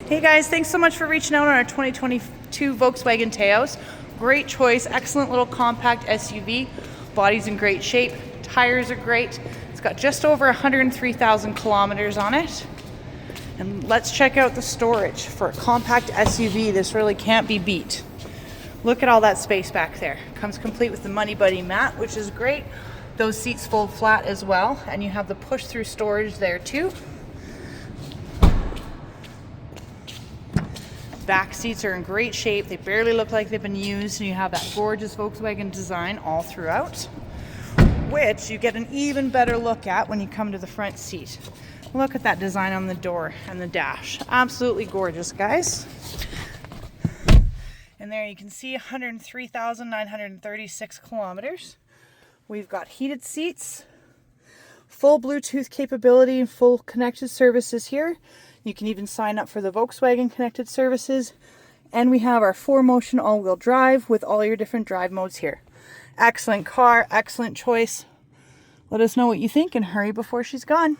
Hey guys, thanks so much for reaching out on our 2022 Volkswagen Taos. Great choice, excellent little compact SUV. Body's in great shape, tires are great. It's got just over 103,000 kilometers on it. And let's check out the storage. For a compact SUV, this really can't be beat. Look at all that space back there. Comes complete with the Money Buddy mat, which is great. Those seats fold flat as well, and you have the push-through storage there too. Back seats are in great shape. They barely look like they've been used, and you have that gorgeous Volkswagen design all throughout, which you get an even better look at when you come to the front seat. Look at that design on the door and the dash. Absolutely gorgeous, guys. And there you can see 103,936 kilometers. We've got heated seats, full Bluetooth capability, and full connected services here. You can even sign up for the Volkswagen connected services. And we have our 4Motion all-wheel drive with all your different drive modes here. Excellent car, excellent choice. Let us know what you think and hurry before she's gone.